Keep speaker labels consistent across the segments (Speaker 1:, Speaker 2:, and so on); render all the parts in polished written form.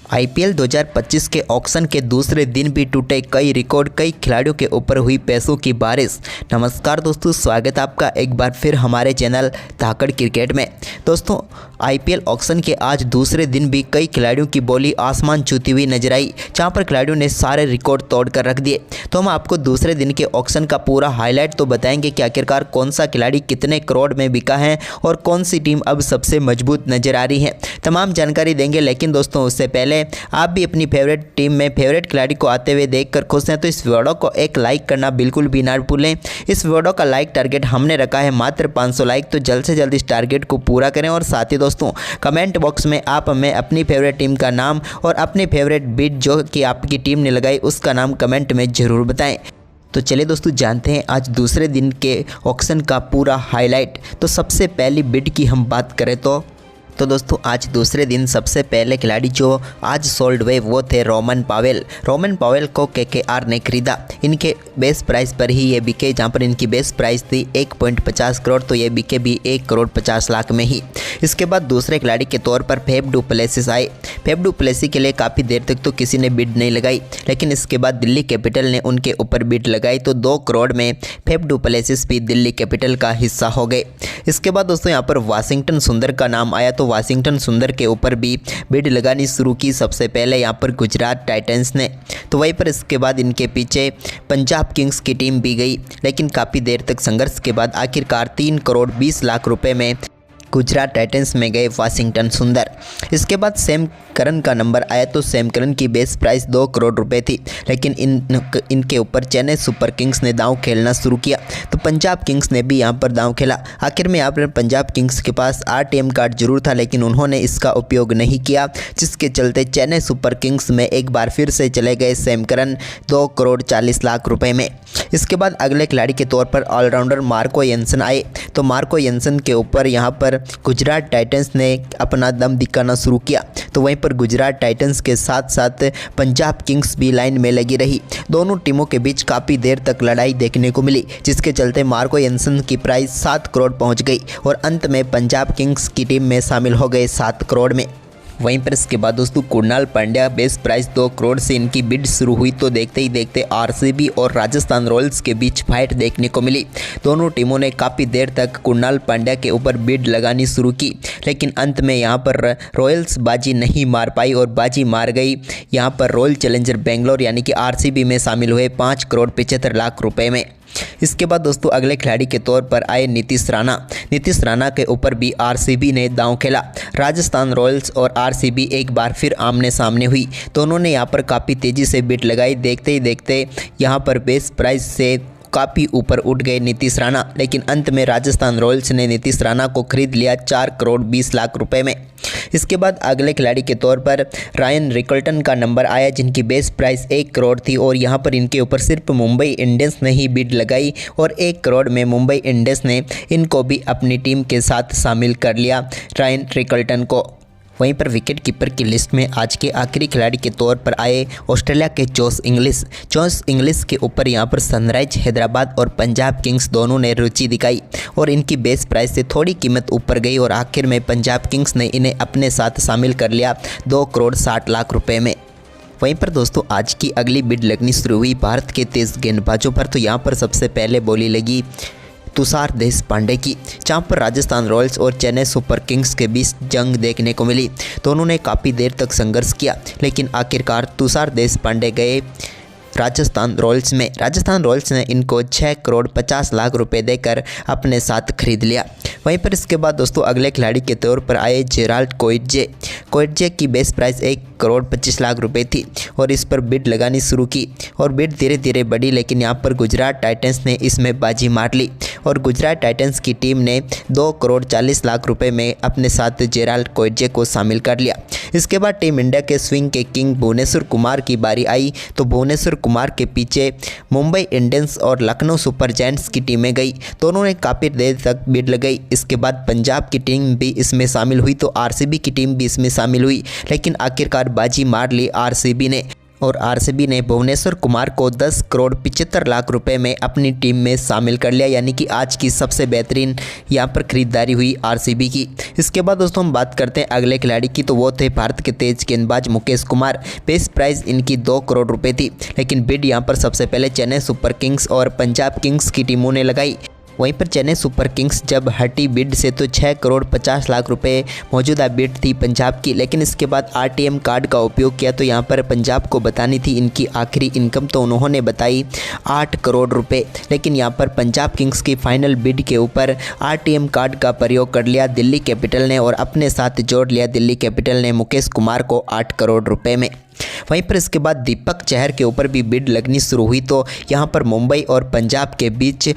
Speaker 1: IPL 2025 के auction के दूसरे दिन भी टूटे कई रिकॉर्ड, कई खिलाड़ियों के ऊपर हुई पैसों की बारिश। नमस्कार दोस्तों, स्वागत है आपका एक बार फिर हमारे चैनल धाकड़ क्रिकेट में। दोस्तों, आईपीएल ऑक्शन के आज दूसरे दिन भी कई खिलाड़ियों की बोली आसमान छूती हुई नजर आई, जहां पर खिलाड़ियों ने सारे रिकॉर्ड तोड़ कर रख दिए। तो हम आपको दूसरे दिन के ऑक्शन का पूरा हाईलाइट तो बताएंगे कि आखिरकार कौन सा खिलाड़ी कितने करोड़ में बिका है और कौन सी टीम अब सबसे मजबूत नजर आ रही है, तमाम जानकारी देंगे। लेकिन दोस्तों, उससे पहले आप भी अपनी फेवरेट टीम में फेवरेट खिलाड़ी को आते हुए देखकर खुश हैं तो इस वीडियो को एक लाइक करना बिल्कुल भी ना भूलें। इस वीडियो का लाइक टारगेट हमने रखा है मात्र 500 लाइक, तो जल्द से जल्द इस टारगेट को पूरा करें। और साथ ही दोस्तों, कमेंट बॉक्स में आप हमें अपनी फेवरेट टीम का नाम और अपनी फेवरेट बिड जो कि आपकी टीम ने लगाई उसका नाम कमेंट में ज़रूर बताएं। तो चलिए दोस्तों, जानते हैं आज दूसरे दिन के ऑक्शन का पूरा हाईलाइट। तो सबसे पहली बिड की हम बात करें तो दोस्तों, आज दूसरे दिन सबसे पहले खिलाड़ी जो आज सोल्ड हुए वो थे रोमन पावेल। रोमन पावेल को केकेआर ने खरीदा। इनके बेस प्राइस पर ही ये बिके, जहाँ पर इनकी बेस प्राइस थी 1.50 करोड़, तो ये बिके भी 1 करोड़ 50 लाख में ही। इसके बाद दूसरे खिलाड़ी के तौर पर फेफ डू प्लेसिस आए। फेफ डू प्लेसिस के लिए काफ़ी देर तक तो किसी ने बिड नहीं लगाई, लेकिन इसके बाद दिल्ली कैपिटल ने उनके ऊपर बिड लगाई, तो 2 करोड़ में फेफ डू प्लेसिस भी दिल्ली कैपिटल का हिस्सा हो गए। इसके बाद दोस्तों, यहाँ पर वाशिंगटन सुंदर का नाम आया, तो वाशिंगटन सुंदर के ऊपर भी बिड लगानी शुरू की सबसे पहले यहाँ पर गुजरात टाइटंस ने। तो वहीं पर इसके बाद इनके पीछे पंजाब किंग्स की टीम भी गई, लेकिन काफ़ी देर तक संघर्ष के बाद आखिरकार 3 करोड़ 20 लाख रुपए में गुजरात टाइटंस में गए वाशिंगटन सुंदर। इसके बाद सैम करन का नंबर आया, तो सैम करन की बेस प्राइस 2 करोड़ रुपए थी, लेकिन इनके ऊपर चेन्नई सुपर किंग्स ने दांव खेलना शुरू किया, तो पंजाब किंग्स ने भी यहाँ पर दांव खेला। आखिर में यहाँ पर पंजाब किंग्स के पास आरटीएम कार्ड जरूर था, लेकिन उन्होंने इसका उपयोग नहीं किया, जिसके चलते चेन्नई सुपर किंग्स में एक बार फिर से चले गए सैम करन 2 करोड़ 40 लाख रुपए में। इसके बाद अगले खिलाड़ी के तौर पर ऑलराउंडर मार्को येंसन आए, तो मार्को येंसन के ऊपर यहाँ पर गुजरात टाइटंस ने अपना दम दिखाना शुरू किया, तो वहीं पर गुजरात टाइटंस के साथ साथ पंजाब किंग्स भी लाइन में लगी रही। दोनों टीमों के बीच काफ़ी देर तक लड़ाई देखने को मिली, जिसके चलते मार्को येंसन की प्राइस 7 करोड़ पहुंच गई और अंत में पंजाब किंग्स की टीम में शामिल हो गए 7 करोड़ में। वहीं पर इसके बाद दोस्तों, कुणाल पांड्या बेस प्राइस 2 करोड़ से इनकी बिड शुरू हुई, तो देखते ही देखते आरसीबी और राजस्थान रॉयल्स के बीच फाइट देखने को मिली। दोनों टीमों ने काफ़ी देर तक कुणाल पांड्या के ऊपर बिड लगानी शुरू की, लेकिन अंत में यहाँ पर रॉयल्स बाजी नहीं मार पाई और बाजी मार गई यहाँ पर रॉयल चैलेंजर बेंगलोर यानी कि आरसीबी में शामिल हुए 5 करोड़ 75 लाख रुपए में। इसके बाद दोस्तों, अगले खिलाड़ी के तौर पर आए नीतीश राणा। नीतीश राणा के ऊपर भी आरसीबी ने दांव खेला। राजस्थान रॉयल्स और आरसीबी एक बार फिर आमने सामने हुई। दोनों ने यहाँ पर काफ़ी तेज़ी से बिड लगाई। देखते ही देखते यहाँ पर बेस प्राइस से काफ़ी ऊपर उठ गए नीतीश राणा, लेकिन अंत में राजस्थान रॉयल्स ने नीतीश राणा को खरीद लिया 4 करोड़ 20 लाख रुपए में। इसके बाद अगले खिलाड़ी के तौर पर रायन रिकल्टन का नंबर आया, जिनकी बेस प्राइस 1 करोड़ थी और यहाँ पर इनके ऊपर सिर्फ मुंबई इंडियंस ने ही बिड लगाई और 1 करोड़ में मुंबई इंडियंस ने इनको भी अपनी टीम के साथ शामिल कर लिया, रायन रिकल्टन को। वहीं पर विकेट कीपर की लिस्ट में आज के आखिरी खिलाड़ी के तौर पर आए ऑस्ट्रेलिया के जोश इंग्लिश। जोश इंग्लिश के ऊपर यहाँ पर सनराइज हैदराबाद और पंजाब किंग्स दोनों ने रुचि दिखाई और इनकी बेस प्राइस से थोड़ी कीमत ऊपर गई और आखिर में पंजाब किंग्स ने इन्हें अपने साथ शामिल कर लिया 2 करोड़ 60 लाख रुपए में। वहीं पर दोस्तों, आज की अगली बिड लगनी शुरू हुई भारत के तेज गेंदबाजों पर, तो यहाँ पर सबसे पहले बोली लगी तुषार देशपांडे की, जहां पर राजस्थान रॉयल्स और चेन्नई सुपर किंग्स के बीच जंग देखने को मिली। दोनों ने काफ़ी देर तक संघर्ष किया, लेकिन आखिरकार तुषार देशपांडे गए राजस्थान रॉयल्स में। राजस्थान रॉयल्स ने इनको 6 करोड़ 50 लाख रुपए देकर अपने साथ खरीद लिया। वहीं पर इसके बाद दोस्तों, अगले खिलाड़ी के तौर पर आए जेराल्ड कोएट्जे की बेस प्राइस 1 करोड़ 25 लाख रुपए थी और इस पर बिड लगानी शुरू की और बिड धीरे धीरे बढ़ी, लेकिन यहाँ पर गुजरात टाइटंस ने इसमें बाजी मार ली और गुजरात टाइटंस की टीम ने 2 करोड़ 40 लाख रुपए में अपने साथ जेराल्ड कोएट्जे को शामिल कर लिया। इसके बाद टीम इंडिया के स्विंग के किंग भुवनेश्वर कुमार की बारी आई, तो भुवनेश्वर कुमार के पीछे मुंबई इंडियंस और लखनऊ सुपर जायंट्स की टीमें गई। दोनों ने काफ़ी देर तक बिड लगाई। इसके बाद पंजाब की टीम भी इसमें शामिल हुई, तो आरसीबी की टीम भी इसमें शामिल हुई, लेकिन आखिरकार बाजी मार ली आरसीबी ने और आरसीबी ने भुवनेश्वर कुमार को 10 करोड़ 75 लाख रुपए में अपनी टीम में शामिल कर लिया, यानी कि आज की सबसे बेहतरीन यहां पर खरीदारी हुई आरसीबी की। इसके बाद दोस्तों हम बात करते हैं अगले खिलाड़ी की, तो वो थे भारत के तेज गेंदबाज मुकेश कुमार। बेस प्राइस इनकी 2 करोड़ रुपए थी, लेकिन बिड यहां पर सबसे पहले चेन्नई सुपर किंग्स और पंजाब किंग्स की टीमों ने लगाई। वहीं पर चेन्नई सुपर किंग्स जब हटी बिड से तो 6 करोड़ 50 लाख रुपए मौजूदा बिड थी पंजाब की, लेकिन इसके बाद आरटीएम कार्ड का उपयोग किया तो यहाँ पर पंजाब को बतानी थी इनकी आखिरी इनकम, तो उन्होंने बताई 8 करोड़ रुपए। लेकिन यहाँ पर पंजाब किंग्स की फाइनल बिड के ऊपर आरटीएम कार्ड का प्रयोग कर लिया दिल्ली कैपिटल ने और अपने साथ जोड़ लिया दिल्ली कैपिटल ने मुकेश कुमार को 8 करोड़ रुपए में। वहीं पर इसके बाद दीपक चहर के ऊपर भी बिड लगनी शुरू हुई, तो यहाँ पर मुंबई और पंजाब के बीच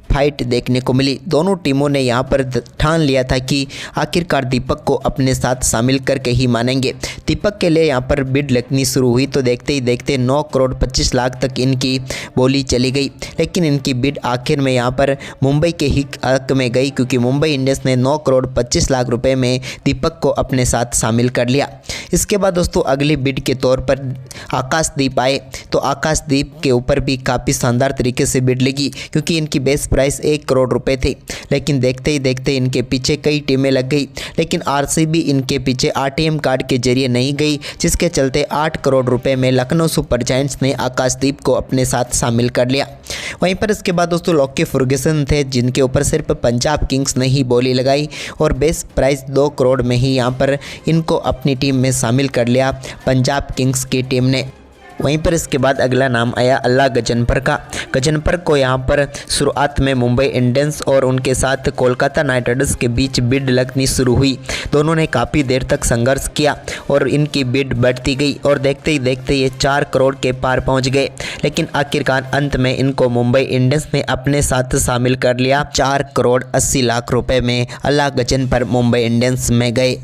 Speaker 1: फाइट देखने को मिली। दोनों टीमों ने यहां पर ठान लिया था कि आखिरकार दीपक को अपने साथ शामिल करके ही मानेंगे। दीपक के लिए यहां पर बिड लगनी शुरू हुई तो देखते ही देखते 9 करोड़ 25 लाख तक इनकी बोली चली गई, लेकिन इनकी बिड आखिर में यहां पर मुंबई के ही हक में गई, क्योंकि मुंबई इंडियंस ने 9 करोड़ 25 लाख रुपए में दीपक को अपने साथ शामिल कर लिया। इसके बाद दोस्तों अगली बिड के तौर पर आकाशदीप आए, तो आकाशदीप के ऊपर भी काफ़ी शानदार तरीके से बिड लगी, क्योंकि इनकी बेस प्राइस 1 करोड़ रुपए थे। लेकिन देखते ही देखते इनके पीछे कई टीमें लग गई, लेकिन आरसीबी इनके पीछे आरटीएम कार्ड के जरिए नहीं गई, जिसके चलते 8 करोड़ रुपए में लखनऊ सुपर जायंट्स ने आकाशदीप को अपने साथ शामिल कर लिया। वहीं पर इसके बाद दोस्तों लॉकी फर्गुसन थे, जिनके ऊपर सिर्फ पंजाब किंग्स ने ही बोली लगाई और बेस प्राइस 2 करोड़ में ही यहाँ पर इनको अपनी टीम में शामिल कर लिया पंजाब किंग्स की टीम ने। वहीं पर इसके बाद अगला नाम आया अल्लाह गजनफर का। गजनफर को यहाँ पर शुरुआत में मुंबई इंडियंस और उनके साथ कोलकाता नाइट राइडर्स के बीच बिड लगनी शुरू हुई। दोनों ने काफ़ी देर तक संघर्ष किया और इनकी बिड बढ़ती गई और देखते ही देखते ये 4 करोड़ के पार पहुँच गए, लेकिन आखिरकार अंत में इनको मुंबई इंडियंस ने अपने साथ शामिल कर लिया। 4 करोड़ 80 लाख रुपये में अल्लाह गजनफर मुंबई इंडियंस में गए।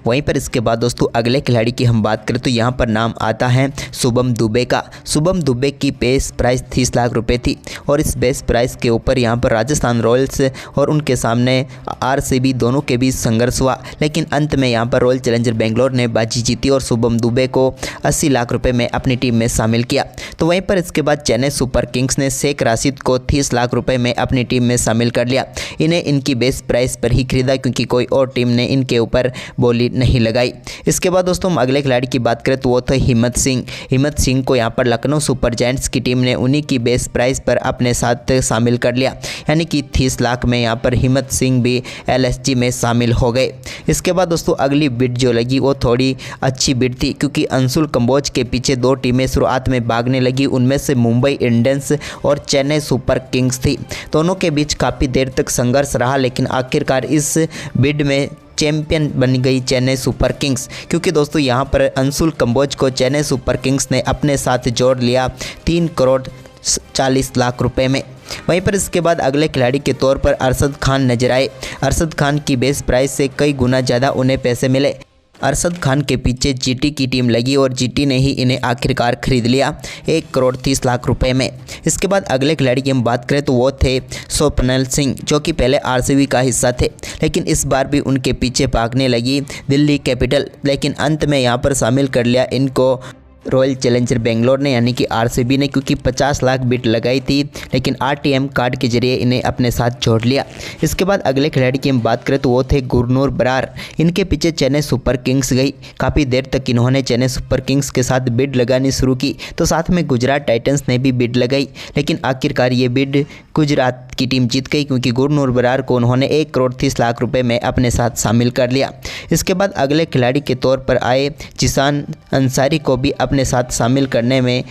Speaker 1: वहीं पर इसके बाद दोस्तों अगले खिलाड़ी की हम बात करें तो यहाँ पर नाम आता है शुभम दुबे का। शुभम दुबे की बेस प्राइस 30 लाख रुपए थी और इस बेस प्राइस के ऊपर यहाँ पर राजस्थान रॉयल्स और उनके सामने आरसीबी दोनों के बीच संघर्ष हुआ, लेकिन अंत में यहाँ पर रॉयल चैलेंजर बेंगलोर ने बाजी जीती और शुभम दुबे को 80 लाख रुपये में अपनी टीम में शामिल किया। तो वहीं पर इसके बाद चेन्नई सुपर किंग्स ने शेख राशिद को 30 लाख रुपये में अपनी टीम में शामिल कर लिया। इन्हें इनकी बेस प्राइस पर ही खरीदा, क्योंकि कोई और टीम ने इनके ऊपर बोली नहीं लगाई। इसके बाद दोस्तों हम अगले खिलाड़ी की बात करें तो वो थे हिम्मत सिंह। हिम्मत सिंह को यहाँ पर लखनऊ सुपर जायंट्स की टीम ने उन्हीं की बेस प्राइस पर अपने साथ शामिल कर लिया, यानी कि 30 लाख में यहाँ पर हिम्मत सिंह भी एलएसजी में शामिल हो गए। इसके बाद दोस्तों अगली बिड जो लगी वो थोड़ी अच्छी बिड थी, क्योंकि अंशुल कंबोज के पीछे 2 टीमें शुरुआत में भागने लगी। उनमें से मुंबई इंडियंस और चेन्नई सुपर किंग्स थी। दोनों के बीच काफ़ी देर तक संघर्ष रहा, लेकिन आखिरकार इस बिड में चैंपियन बन गई चेन्नई सुपर किंग्स, क्योंकि दोस्तों यहां पर अंशुल कंबोज को चेन्नई सुपर किंग्स ने अपने साथ जोड़ लिया 3 करोड़ 40 लाख रुपए में। वहीं पर इसके बाद अगले खिलाड़ी के तौर पर अरशद खान नजर आए। अरशद खान की बेस प्राइस से कई गुना ज़्यादा उन्हें पैसे मिले। अरशद खान के पीछे जीटी की टीम लगी और जीटी ने ही इन्हें आखिरकार खरीद लिया 1 करोड़ 30 लाख रुपए में। इसके बाद अगले खिलाड़ी की हम बात करें तो वो थे स्वप्निल सिंह, जो कि पहले आरसीबी का हिस्सा थे, लेकिन इस बार भी उनके पीछे भागने लगी दिल्ली कैपिटल, लेकिन अंत में यहाँ पर शामिल कर लिया इनको रॉयल चैलेंजर बेंगलोर ने, यानी कि आरसीबी ने, क्योंकि 50 लाख बिड लगाई थी, लेकिन आरटीएम कार्ड के जरिए इन्हें अपने साथ जोड़ लिया। इसके बाद अगले खिलाड़ी की हम बात करें तो वो थे गुरनूर बरार। इनके पीछे चेन्नई सुपर किंग्स गई। काफ़ी देर तक इन्होंने चेन्नई सुपर किंग्स के साथ बिड लगानी शुरू की, तो साथ में गुजरात टाइटंस ने भी बिड लगाई, लेकिन आखिरकार ये बिड गुजरात की टीम जीत गई, क्योंकि गुरनूर बरार को उन्होंने 1 करोड़ 30 लाख रुपए में अपने साथ शामिल कर लिया। इसके बाद अगले खिलाड़ी के तौर पर आए जिशान अंसारी को भी अपने साथ शामिल करने में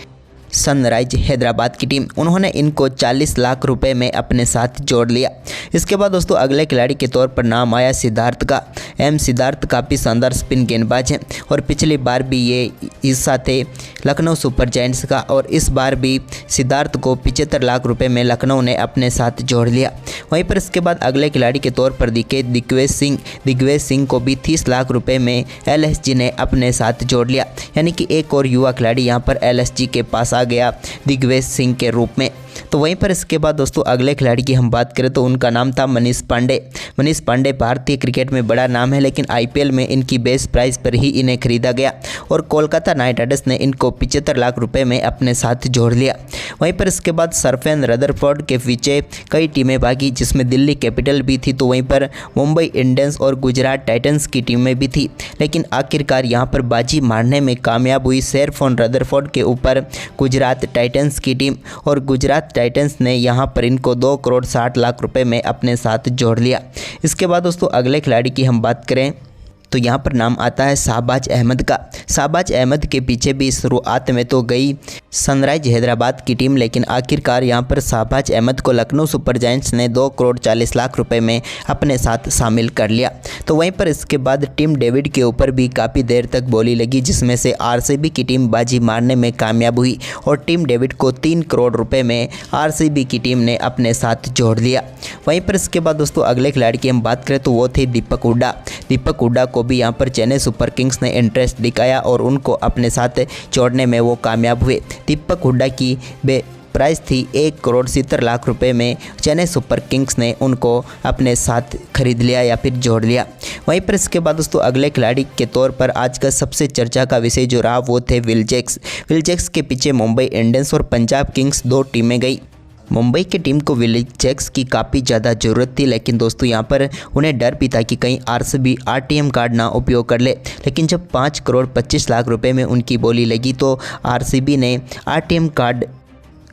Speaker 1: सनराइज हैदराबाद की टीम, उन्होंने इनको 40 लाख रुपए में अपने साथ जोड़ लिया। इसके बाद दोस्तों अगले खिलाड़ी के तौर पर नाम आया सिद्धार्थ का। सिद्धार्थ काफ़ी शानदार स्पिन गेंदबाज हैं और पिछली बार भी ये हिस्सा थे लखनऊ सुपर जायंट्स का, और इस बार भी सिद्धार्थ को 75 लाख रुपए में लखनऊ ने अपने साथ जोड़ लिया। वहीं पर इसके बाद अगले खिलाड़ी के तौर पर दिखे दिग्विजय सिंह को भी 30 लाख रुपए में एलएसजी ने अपने साथ जोड़ लिया, यानी कि एक और युवा खिलाड़ी यहाँ पर एलएसजी के पास आ गया दिग्विजय सिंह के रूप में। तो वहीं पर इसके बाद दोस्तों अगले खिलाड़ी की हम बात करें तो उनका नाम था मनीष पांडे। मनीष पांडे भारतीय क्रिकेट में बड़ा नाम है, लेकिन आईपीएल में इनकी बेस प्राइस पर ही इन्हें खरीदा गया और कोलकाता नाइट राइडर्स ने इनको 75 लाख रुपए में अपने साथ जोड़ लिया। वहीं पर इसके बाद सरफेन रदरफोर्ड के पीछे कई टीमें भागी, जिसमें दिल्ली कैपिटल भी थी, तो वहीं पर मुंबई इंडियंस और गुजरात टाइटंस की टीमें भी थी, लेकिन आखिरकार यहां पर बाजी मारने में कामयाब हुई सरफेन रदरफोर्ड के ऊपर गुजरात टाइटंस की टीम, और गुजरात टाइटंस ने यहां पर इनको 2 करोड़ 60 लाख रुपए में अपने साथ जोड़ लिया। इसके बाद दोस्तों अगले खिलाड़ी की हम बात करें तो यहाँ पर नाम आता है शाहबाज अहमद का। शाहबाज अहमद के पीछे भी शुरुआत में तो गई सनराइज हैदराबाद की टीम, लेकिन आखिरकार यहाँ पर शाहबाज अहमद को लखनऊ सुपर जायंट्स ने 2 करोड़ 40 लाख रुपए में अपने साथ शामिल कर लिया। तो वहीं पर इसके बाद टिम डेविड के ऊपर भी काफ़ी देर तक बोली लगी, जिसमें से आरसीबी की टीम बाजी मारने में कामयाब हुई और टिम डेविड को 3 करोड़ रुपये में आरसीबी की टीम ने अपने साथ जोड़ लिया। वहीं पर इसके बाद दोस्तों अगले खिलाड़ी की हम बात करें तो वो थे दीपक हुड्डा। दीपक हुड्डा को भी यहाँ पर चेन्नई सुपर किंग्स ने इंटरेस्ट दिखाया और उनको अपने साथ जोड़ने में वो कामयाब हुए। दीपक हुड्डा की प्राइस थी 1 करोड़ 70 लाख रुपए में, चेन्नई सुपर किंग्स ने उनको अपने साथ खरीद लिया या फिर जोड़ लिया। वहीं पर इसके बाद दोस्तों अगले खिलाड़ी के तौर पर आज का सबसे चर्चा का विषय जो रहा वो थे विल जैक्स। विल जैक्स के पीछे मुंबई इंडियंस और पंजाब किंग्स 2 टीमें गई। मुंबई की टीम को विल जैक्स की काफ़ी ज़्यादा ज़रूरत थी, लेकिन दोस्तों यहाँ पर उन्हें डर भी था कि कहीं आरसीबी आरटीएम कार्ड ना उपयोग कर ले, लेकिन जब 5 करोड़ 25 लाख रुपए में उनकी बोली लगी तो आरसीबी ने आरटीएम कार्ड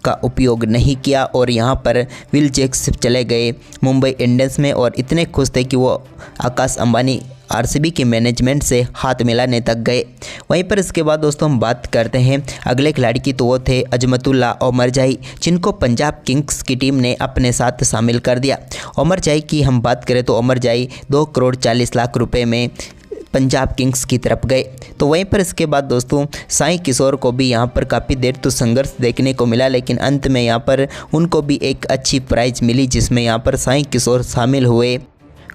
Speaker 1: का उपयोग नहीं किया और यहाँ पर विल जैक्स चले गए मुंबई इंडियंस में और इतने खुश थे कि वो आकाश अंबानी आरसीबी के मैनेजमेंट से हाथ मिलाने तक गए। वहीं पर इसके बाद दोस्तों हम बात करते हैं अगले खिलाड़ी की, तो वो थे अजमतुल्ला ओमरजाई, जिनको पंजाब किंग्स की टीम ने अपने साथ शामिल कर दिया। ओमरजाई की हम बात करें तो ओमरजाई 2 करोड़ 40 लाख रुपए में पंजाब किंग्स की तरफ गए। तो वहीं पर इसके बाद दोस्तों साई किशोर को भी यहाँ पर काफ़ी देर तो संघर्ष देखने को मिला, लेकिन अंत में यहाँ पर उनको भी एक अच्छी प्राइज़ मिली, जिसमें यहाँ पर साई किशोर शामिल हुए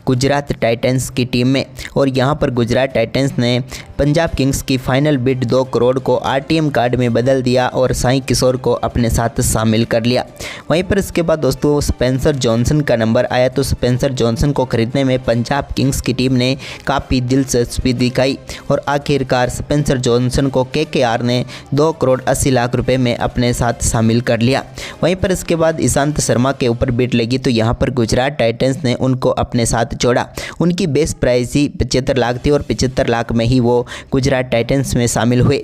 Speaker 1: गुजरात टाइटंस की टीम में, और यहाँ पर गुजरात टाइटंस ने पंजाब किंग्स की फाइनल बिड 2 करोड़ को आरटीएम कार्ड में बदल दिया और साई किशोर को अपने साथ शामिल कर लिया। वहीं पर इसके बाद दोस्तों स्पेंसर जॉनसन का नंबर आया, तो स्पेंसर जॉनसन को खरीदने में पंजाब किंग्स की टीम ने काफ़ी दिलचस्पी दिखाई और आखिरकार स्पेंसर जॉनसन को केकेआर ने 2 करोड़ 80 लाख रुपए में अपने साथ शामिल कर लिया। वहीं पर इसके बाद ईशांत शर्मा के ऊपर बिड लगी, तो यहाँ पर गुजरात टाइटंस ने उनको अपने साथ जोड़ा। उनकी बेस प्राइस ही 75 लाख थी और 75 लाख में ही वो गुजरात टाइटंस में शामिल हुए।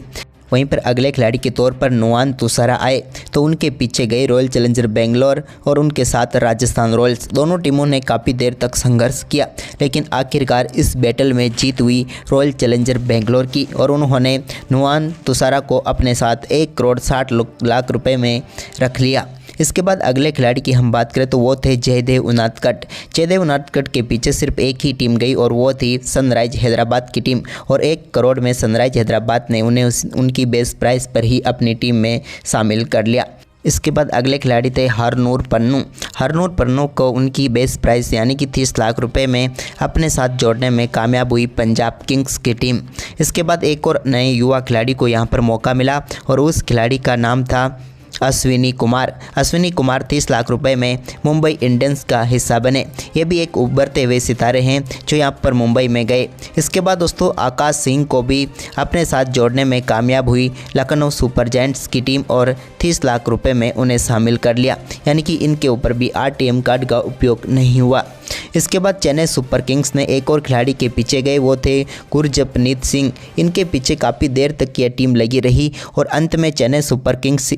Speaker 1: वहीं पर अगले खिलाड़ी के तौर पर नुआन तुषारा आए, तो उनके पीछे गए रॉयल चैलेंजर बेंगलोर और उनके साथ राजस्थान रॉयल्स। दोनों टीमों ने काफ़ी देर तक संघर्ष किया, लेकिन आखिरकार इस बैटल में जीत हुई रॉयल चैलेंजर बेंगलोर की और उन्होंने नुआन तुषारा को अपने साथ 1 करोड़ 60 लाख रुपए में रख लिया। इसके बाद अगले खिलाड़ी की हम बात करें तो वो थे जयदेव उनादकट। जयदेव उनादकट के पीछे सिर्फ एक ही टीम गई और वो थी सनराइज हैदराबाद की टीम, और 1 करोड़ में सनराइज हैदराबाद ने उन्हें उनकी बेस प्राइस पर ही अपनी टीम में शामिल कर लिया। इसके बाद अगले खिलाड़ी थे हरनूर पन्नू। हरनूर पन्नू को उनकी बेस प्राइस यानी कि 30 लाख रुपए में अपने साथ जोड़ने में कामयाब हुई पंजाब किंग्स की टीम। इसके बाद एक और नए युवा खिलाड़ी को यहाँ पर मौका मिला और उस खिलाड़ी का नाम था अश्विनी कुमार। अश्विनी कुमार 30 लाख रुपए में मुंबई इंडियंस का हिस्सा बने। ये भी एक उभरते हुए सितारे हैं जो यहाँ पर मुंबई में गए। इसके बाद दोस्तों आकाश सिंह को भी अपने साथ जोड़ने में कामयाब हुई लखनऊ सुपर जायंट्स की टीम और 30 लाख रुपए में उन्हें शामिल कर लिया, यानी कि इनके ऊपर भी आरटीएम कार्ड का उपयोग नहीं हुआ। इसके बाद चेन्नई सुपर किंग्स ने एक और खिलाड़ी के पीछे गए, वो थे गुरजपनीत सिंह। इनके पीछे काफ़ी देर तक यह टीम लगी रही और अंत में चेन्नई सुपर किंग्स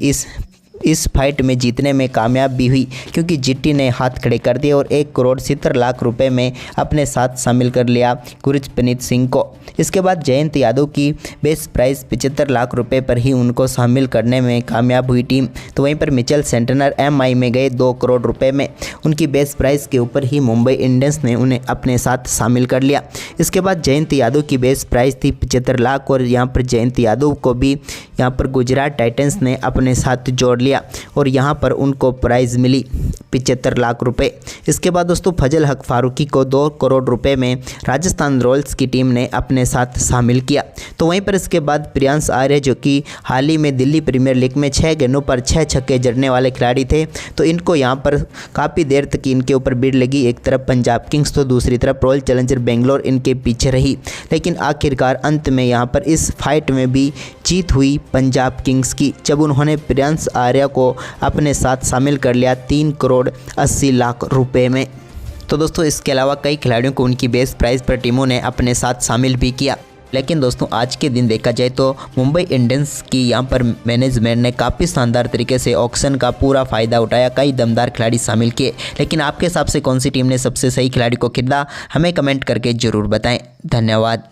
Speaker 1: इस फाइट में जीतने में कामयाब भी हुई, क्योंकि जीटी ने हाथ खड़े कर दिए और 1 करोड़ 70 लाख रुपए में अपने साथ शामिल कर लिया गुरजपनीत सिंह को। इसके बाद जयंत यादव की बेस प्राइस 75 लाख रुपए पर ही उनको शामिल करने में कामयाब हुई टीम। तो वहीं पर मिचेल सेंटनर एमआई में गए 2 करोड़ रुपए में। उनकी बेस प्राइस के ऊपर ही मुंबई इंडियंस ने उन्हें अपने साथ शामिल कर लिया। इसके बाद जयंत यादव की बेस प्राइस थी 75 लाख और यहाँ पर जयंत यादव को भी यहाँ पर गुजरात टाइटंस ने अपने साथ जोड़ लिया और यहाँ पर उनको प्राइज़ मिली 75 लाख रुपए। इसके बाद दोस्तों फजल हक फारूकी को 2 करोड़ रुपए में राजस्थान रॉयल्स की टीम ने अपने साथ शामिल किया। तो वहीं पर इसके बाद प्रियांश आर्य जो कि हाल ही में दिल्ली प्रीमियर लीग में 6 गेंदों पर 6 छक्के जड़ने वाले खिलाड़ी थे, तो इनको यहाँ पर काफ़ी देर तक इनके ऊपर भीड़ लगी। एक तरफ पंजाब किंग्स तो दूसरी तरफ रॉयल चैलेंजर बेंगलोर इनके पीछे रही, लेकिन आखिरकार अंत में यहाँ पर इस फाइट में भी जीत हुई पंजाब किंग्स की, जब उन्होंने प्रियांश आर्य को अपने साथ शामिल कर लिया 3 करोड़ 80 लाख रुपए में। तो दोस्तों इसके अलावा कई खिलाड़ियों को उनकी बेस प्राइस पर टीमों ने अपने साथ शामिल भी किया। लेकिन दोस्तों आज के दिन देखा जाए तो मुंबई इंडियंस की यहाँ पर मैनेजमेंट ने काफ़ी शानदार तरीके से ऑक्शन का पूरा फ़ायदा उठाया, कई दमदार खिलाड़ी शामिल किए। लेकिन आपके हिसाब से कौन सी टीम ने सबसे सही खिलाड़ी को खरीदा, हमें कमेंट करके ज़रूर बताएं। धन्यवाद।